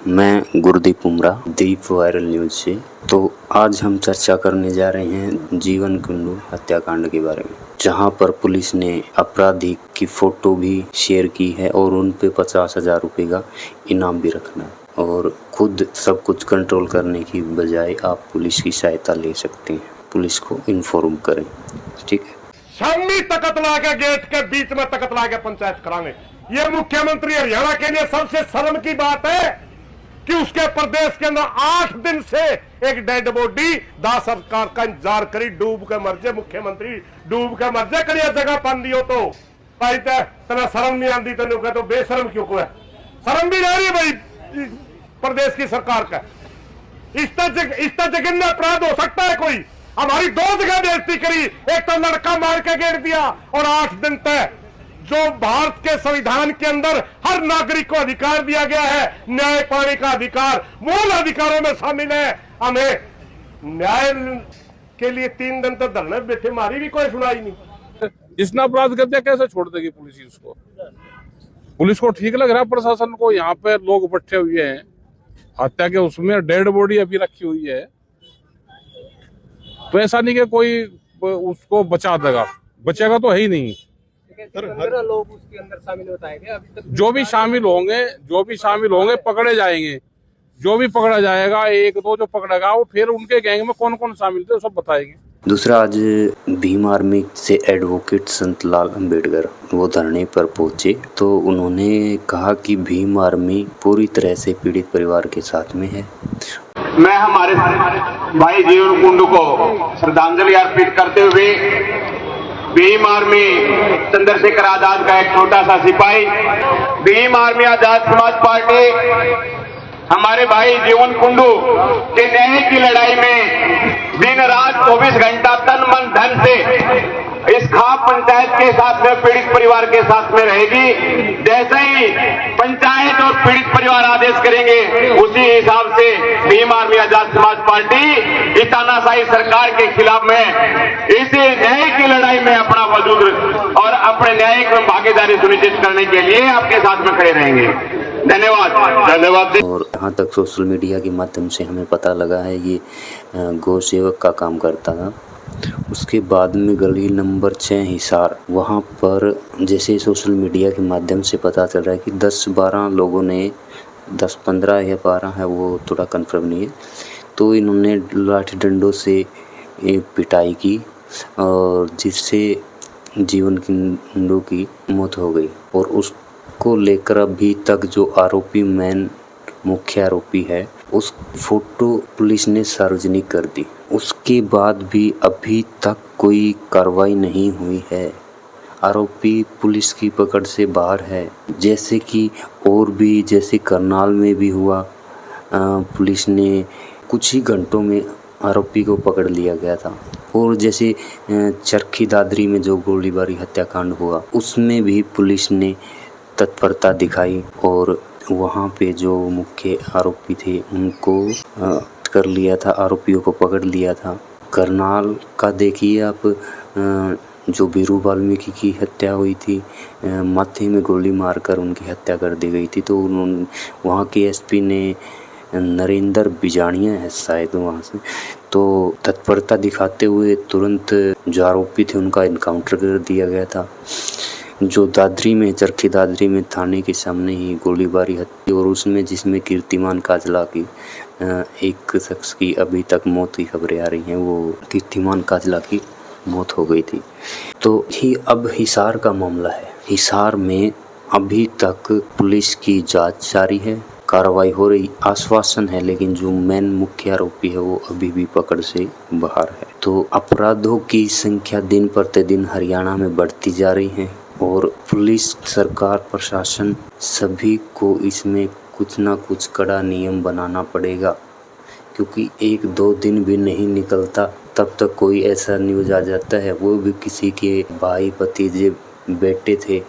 मैं गुरदीप उमरा, दीप viral news से। तो आज हम चर्चा करने जा रहे हैं जीवन कुंडू हत्याकांड के बारे में, जहां पर पुलिस ने अपराधी की फोटो भी शेयर की है और उन पे 50,000 रुपये का इनाम भी रखना है। और खुद सब कुछ कंट्रोल करने की बजाय आप पुलिस की सहायता ले सकते हैं। पुलिस को इन्फॉर्म करें, ठीक है। शामी तकत ला के गेट के बीच में तकत ला के पंचायत कराने, ये मुख्यमंत्री हरियाणा के लिए सबसे शर्म की बात है कि उसके प्रदेश के अंदर 8 दिन से एक डेड बॉडी दास सरकार का इंतजार करी, डूब के मर जाए मुख्यमंत्री, डूब के मर जाए। करिए जगह पान दियो तो भाई तना शर्म नहीं आती, तेन तो बेशर्म क्यों को है? शर्म भी रह रही है भाई प्रदेश की सरकार का। इस तरह जघन्य अपराध हो सकता है कोई? हमारी 2 जगह बेइज्जती करी, एक तो लड़का मार के घेर दिया और 8 दिन तक जो भारत के संविधान के अंदर हर नागरिक को अधिकार दिया गया है, न्याय पाने का अधिकार, मूल अधिकारों में शामिल है। हमें न्याय के लिए 3 दिन तक धरने बैठे, मारी भी कोई सुनाई नहीं। जिसने अपराध कर दिया कैसे छोड़ देगी पुलिस उसको? पुलिस को ठीक लग रहा है प्रशासन को? यहाँ पे लोग इकट्ठे हुए हैं, हत्या के उसमें डेड बॉडी अभी रखी हुई है, तो ऐसा नहीं कि कोई उसको बचा देगा, बचेगा तो है ही नहीं। लोग उसके अंदर शामिल होता है क्या? अभी तक जो भी शामिल होंगे पकड़े जाएंगे। जो भी पकड़ा जाएगा, 1-2 जो पकड़ेगा वो फिर उनके गैंग में कौन कौन शामिल थे सब बताएंगे। दूसरा, आज भीम आर्मी से एडवोकेट संतलाल अंबेडकर वो धरने पर पहुंचे, तो उन्होंने कहा कि भीम आर्मी पूरी तरह से पीड़ित परिवार के साथ में है। मैं हमारे भाई जीवन कुंडू को श्रद्धांजलि अर्पित करते हुए भीम आर्मी चंद्रशेखर आजाद का एक छोटा सा सिपाही, भीम आर्मी आजाद समाज पार्टी हमारे भाई जीवन कुंडू के न्याय की लड़ाई में दिन रात 24 घंटा तन मन धन से इस खाप पंचायत के साथ में, पीड़ित परिवार के साथ में रहेगी। जैसे ही पंचायत और पीड़ित परिवार आदेश करेंगे उसी हिसाब से भीम आर्मी आजाद समाज पार्टी इस तानाशाही सरकार के खिलाफ में इस न्याय की लड़ाई में अपना वजूद और अपने न्यायिक में भागीदारी सुनिश्चित करने के लिए आपके साथ में खड़े रहेंगे। धन्यवाद। और यहाँ तक सोशल मीडिया के माध्यम से हमें पता लगा है ये गौ सेवक का काम करता था। उसके बाद में गली नंबर 6 हिसार, वहाँ पर जैसे सोशल मीडिया के माध्यम से पता चल रहा है कि 10-12 लोगों ने, 10-15 या 12 है वो थोड़ा कंफर्म नहीं है, तो इन्होंने लाठी डंडों से पिटाई की और जिससे जीवन कुंडू की मौत हो गई। और उसको लेकर अभी तक जो आरोपी मुख्य आरोपी है, उस फोटो पुलिस ने सार्वजनिक कर दी। उसके बाद भी अभी तक कोई कार्रवाई नहीं हुई है। आरोपी पुलिस की पकड़ से बाहर है। जैसे कि और भी, जैसे करनाल में भी हुआ, पुलिस ने कुछ ही घंटों में आरोपी को पकड़ लिया गया था। और जैसे चरखी दादरी में जो गोलीबारी हत्याकांड हुआ, उसमें भी पुलिस ने तत्परता दिखाई और वहाँ पे जो मुख्य आरोपी थे उनको कर लिया था, आरोपियों को पकड़ लिया था। करनाल का देखिए आप, जो बीरू वाल्मीकि की हत्या हुई थी, माथे में गोली मारकर उनकी हत्या कर दी गई थी, तो उन्होंने वहाँ के एसपी ने, नरेंद्र बिजाणिया है शायद वहाँ से, तो तत्परता दिखाते हुए तुरंत जो आरोपी थे उनका इनकाउंटर कर दिया गया था। जो दादरी में, चरखी दादरी में थाने के सामने ही गोलीबारी हत्या, और उसमें जिसमें कीर्तिमान काजला की एक शख्स की अभी तक मौत की खबरें आ रही हैं, वो कीर्तिमान काजला की मौत हो गई थी। तो ही अब हिसार का मामला है। हिसार में अभी तक पुलिस की जांच जारी है, कार्रवाई हो रही, आश्वासन है, लेकिन जो मेन मुख्य आरोपी है वो अभी भी पकड़ से बाहर है। तो अपराधों की संख्या दिन प्रतिदिन हरियाणा में बढ़ती जा रही है और पुलिस, सरकार, प्रशासन सभी को इसमें कुछ ना कुछ कड़ा नियम बनाना पड़ेगा, क्योंकि 1-2 दिन भी नहीं निकलता तब तक कोई ऐसा न्यूज़ आ जाता है, वो भी किसी के भाई, भतीजे, बेटे थे,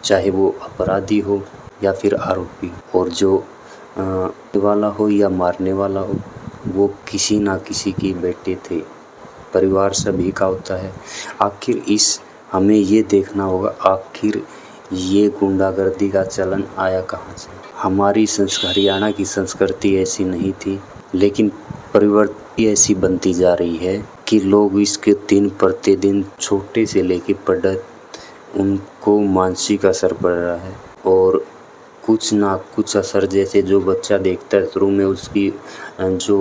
चाहे वो अपराधी हो या फिर आरोपी, और जो वाला हो या मारने वाला हो, वो किसी ना किसी के बेटे थे। परिवार सभी का होता है। आखिर हमें ये देखना होगा, आखिर ये गुंडागर्दी का चलन आया कहाँ से। हमारी हरियाणा की संस्कृति ऐसी नहीं थी, लेकिन प्रवृत्ति ऐसी बनती जा रही है कि लोग इसके दिन प्रतिदिन छोटे से लेकर बड़े उनको मानसिक असर पड़ रहा है और कुछ ना कुछ असर जैसे जो बच्चा देखता है शुरू में उसकी जो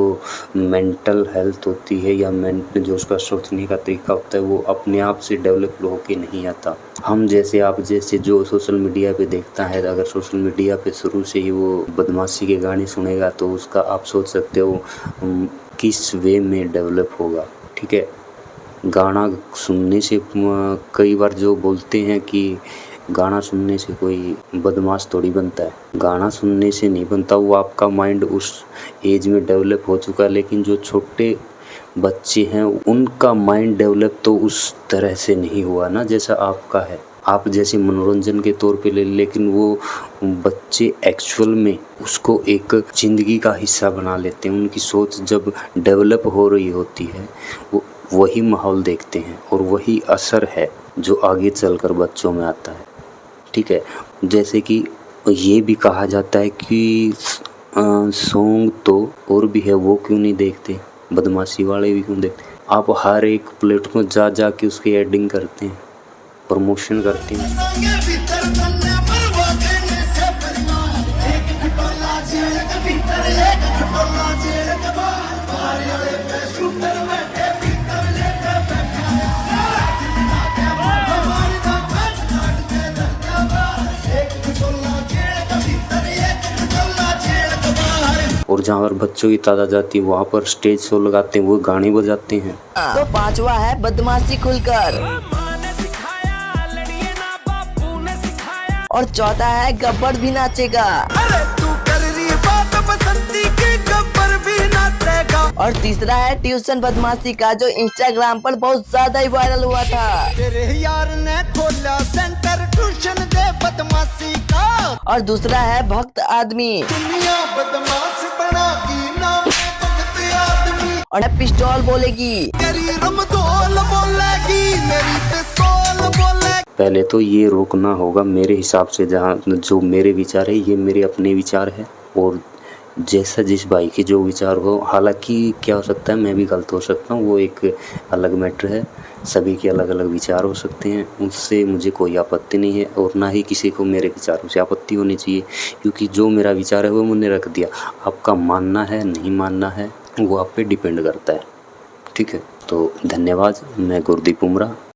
मेंटल हेल्थ होती है या जो उसका सोचने का तरीका होता है वो अपने आप से डेवलप होके नहीं आता। हम जैसे आप जैसे जो सोशल मीडिया पे देखता है, अगर सोशल मीडिया पे शुरू से ही वो बदमाशी के गाने सुनेगा तो उसका आप सोच सकते हो किस वे में डेवलप होगा। ठीक है, गाना सुनने से कई बार जो बोलते हैं कि गाना सुनने से कोई बदमाश थोड़ी बनता है, गाना सुनने से नहीं बनता, वो आपका माइंड उस एज में डेवलप हो चुका है। लेकिन जो छोटे बच्चे हैं उनका माइंड डेवलप तो उस तरह से नहीं हुआ ना जैसा आपका है। आप जैसे मनोरंजन के तौर पे ले, लेकिन वो बच्चे एक्चुअल में उसको एक ज़िंदगी का हिस्सा बना लेते हैं। उनकी सोच जब डेवलप हो रही होती है वो वही माहौल देखते हैं और वही असर है जो आगे चलकर बच्चों में आता है। ठीक है, जैसे कि ये भी कहा जाता है कि सॉन्ग तो और भी है वो क्यों नहीं देखते, बदमाशी वाले भी क्यों देखते। आप हर एक प्लेटफॉर्म जा के उसकी एडिंग करते हैं, प्रमोशन करते हैं। और जहाँ पर बच्चों की तादाद जाती है वहाँ पर स्टेज शो लगाते हैं, वो गाने बजाते हैं। तो पांचवा है बदमाशी खुलकर और चौथा है गब्बर भी नाचेगा। अरे तू कर रही बात बसंती की, गब्बर भी नाचेगा। और तीसरा है ट्यूशन बदमाशी का जो इंस्टाग्राम पर बहुत ज्यादा ही वायरल हुआ था। तेरे यार ने खोला सेंटर ट्यूशन दे बदमाशी का। और दूसरा है भक्त आदमी दुनिया बदमाश बना की नाम भक्त आदमी। और पिस्टल बोलेगी तेरी रमदोल बोलेगी, मेरी पिस्तौल बोलेगी। पहले तो ये रोकना होगा मेरे हिसाब से, जहाँ जो मेरे विचार है ये मेरे अपने विचार है और जैसा जिस भाई के जो विचार हो, हालांकि क्या हो सकता है मैं भी गलत हो सकता हूँ, वो एक अलग मैटर है। सभी के अलग अलग विचार हो सकते हैं, उससे मुझे कोई आपत्ति नहीं है और ना ही किसी को मेरे विचारों से आपत्ति होनी चाहिए, क्योंकि जो मेरा विचार है वो मैंने रख दिया। आपका मानना है नहीं मानना है वो आप पे डिपेंड करता है। ठीक है, तो धन्यवाद। मैं गुरदीप उमरा।